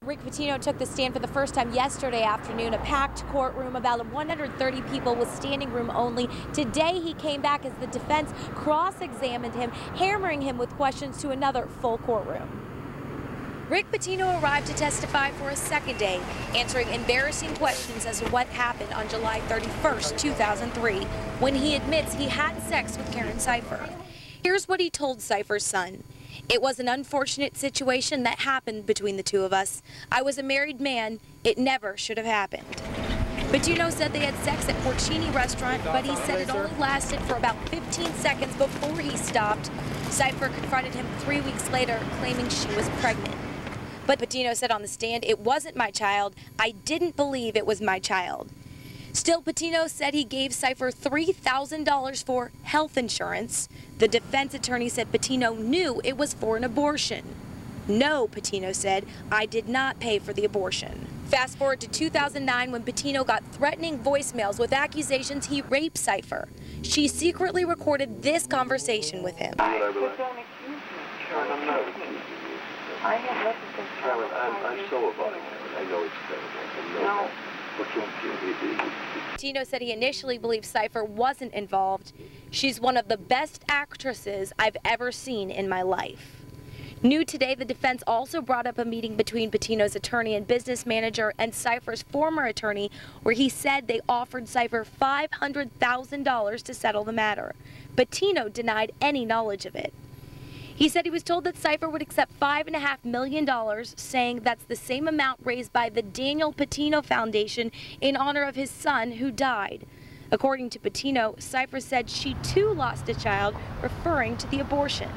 Rick Pitino took the stand for the first time yesterday afternoon, a packed courtroom, about 130 people with standing room only. Today he came back as the defense cross-examined him, hammering him with questions to another full courtroom. Rick Pitino arrived to testify for a second day, answering embarrassing questions as to what happened on July 31st, 2003, when he admits he had sex with Karen Cipher. Here's what he told Cipher's son. "It was an unfortunate situation that happened between the two of us. I was a married man. It never should have happened." Pitino said they had sex at Porcini restaurant, but he said it only lasted for about 15 seconds before he stopped. Cipher confronted him 3 weeks later, claiming she was pregnant. But Pitino said on the stand, "It wasn't my child. I didn't believe it was my child." Still, Pitino said he gave Cipher $3,000 for health insurance. The defense attorney said Pitino knew it was for an abortion. "No," Pitino said, "I did not pay for the abortion." Fast forward to 2009 when Pitino got threatening voicemails with accusations he raped Cipher. She secretly recorded this conversation with him. Don't accuse me. Karen, I'm not accusing you. I have nothing to say. Karen, I'm so about it, Karen. I know it's terrible. No. Pitino said he initially believed Cipher wasn't involved. "She's one of the best actresses I've ever seen in my life." New today, the defense also brought up a meeting between Pitino's attorney and business manager and Cipher's former attorney, where he said they offered Cipher $500,000 to settle the matter. Pitino denied any knowledge of it. He said he was told that Cipher would accept $5.5 million, saying that's the same amount raised by the Daniel Pitino Foundation in honor of his son who died. According to Pitino, Cipher said she too lost a child, referring to the abortion.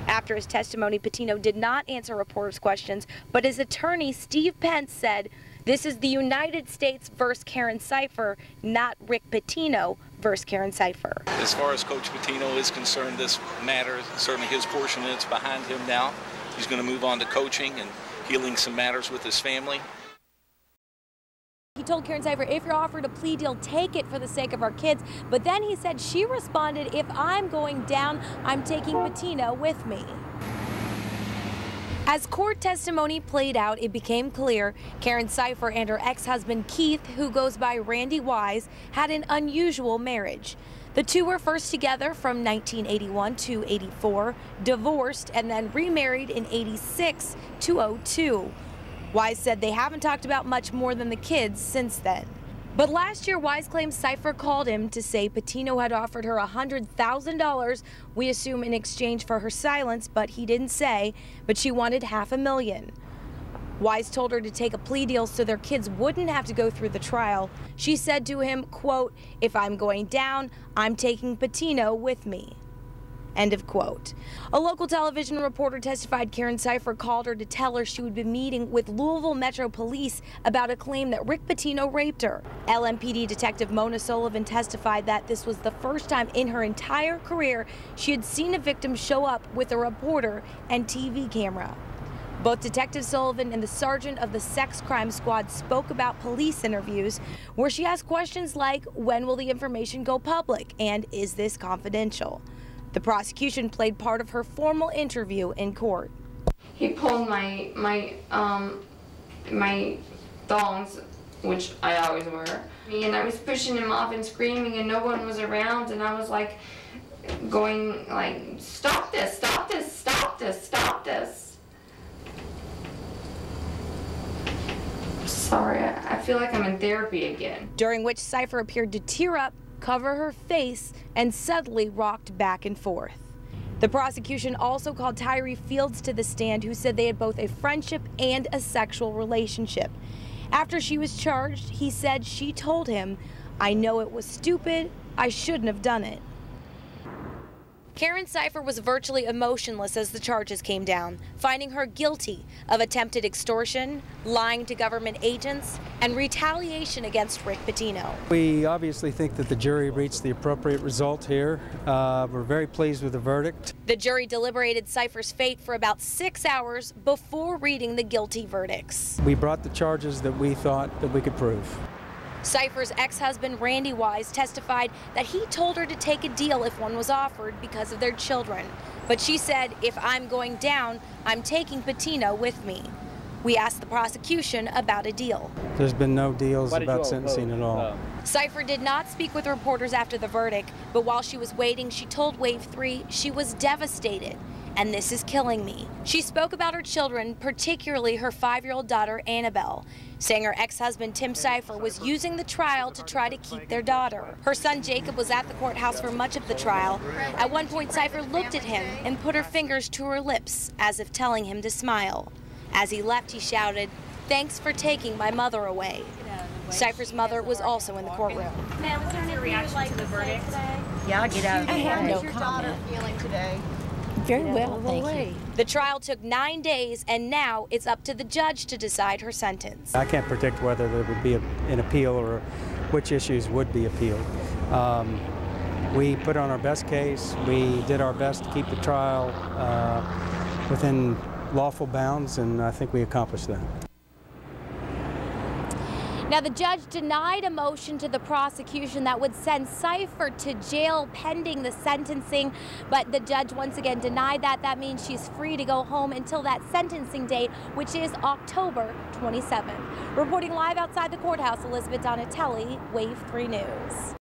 After his testimony, Pitino did not answer reporters' questions, but his attorney, Steve Pence, said, "This is the United States versus Karen Cipher, not Rick Pitino versus Karen Cipher." As far as Coach Pitino is concerned, this matter, certainly his portion, it's behind him now. He's going to move on to coaching and healing some matters with his family. He told Karen Cipher, "If you're offered a plea deal, take it for the sake of our kids." But then he said she responded, "If I'm going down, I'm taking Pitino with me." As court testimony played out, it became clear Karen Cipher and her ex-husband Keith, who goes by Randy Wise, had an unusual marriage. The two were first together from 1981 to 84, divorced, and then remarried in 86 to 02. Wise said they haven't talked about much more than the kids since then. But last year, Wise claims Cipher called him to say Pitino had offered her $100,000, we assume in exchange for her silence, but he didn't say, but she wanted $500,000. Wise told her to take a plea deal so their kids wouldn't have to go through the trial. She said to him, quote, "If I'm going down, I'm taking Pitino with me." End of quote. A local television reporter testified Karen Cipher called her to tell her she would be meeting with Louisville Metro Police about a claim that Rick Pitino raped her. LMPD Detective Mona Sullivan testified that this was the first time in her entire career she had seen a victim show up with a reporter and TV camera. Both Detective Sullivan and the sergeant of the sex crime squad spoke about police interviews, where she asked questions like, when will the information go public, and is this confidential? The prosecution played part of her formal interview in court. He pulled my thongs, which I always wear, and I was pushing him off and screaming, and no one was around, and I was like going like, "Stop this, stop this, stop this, stop this." Sorry, I feel like I'm in therapy again. During which Cipher appeared to tear up, cover her face, and suddenly rocked back and forth. The prosecution also called Tyree Fields to the stand, who said they had both a friendship and a sexual relationship. After she was charged, he said she told him, "I know it was stupid, I shouldn't have done it." Karen Cipher was virtually emotionless as the charges came down, finding her guilty of attempted extortion, lying to government agents, and retaliation against Rick Pitino. We obviously think that the jury reached the appropriate result here. We're very pleased with the verdict. The jury deliberated Cipher's fate for about 6 hours before reading the guilty verdicts. We brought the charges that we thought that we could prove. Cipher's ex-husband, Randy Wise, testified that he told her to take a deal if one was offered because of their children. But she said, "If I'm going down, I'm taking Pitino with me." We asked the prosecution about a deal. There's been no deals about sentencing at all. Cipher did not speak with reporters after the verdict, but while she was waiting, she told Wave 3 she was devastated. And this is killing me. She spoke about her children, particularly her 5-year-old daughter, Annabelle, saying her ex-husband, Tim Cipher, was using the trial to try to keep their daughter. Her son, Jacob, was at the courthouse for much of the trial. At one point, Cipher looked at him and put her fingers to her lips, as if telling him to smile. As he left, he shouted, "Thanks for taking my mother away." Cipher's mother was also in the courtroom. Ma'am, was there any reaction to the verdict? Yeah, I'll get out of here. How is No your comment. daughter feeling today? Very well, thank you. The trial took 9 days, and now it's up to the judge to decide her sentence. I can't predict whether there would be an appeal or which issues would be appealed. We put on our best case. We did our best to keep the trial within lawful bounds, and I think we accomplished that. Now, the judge denied a motion to the prosecution that would send Cipher to jail pending the sentencing, but the judge once again denied that. That means she's free to go home until that sentencing date, which is October 27th. Reporting live outside the courthouse, Elizabeth Donatelli, Wave 3 News.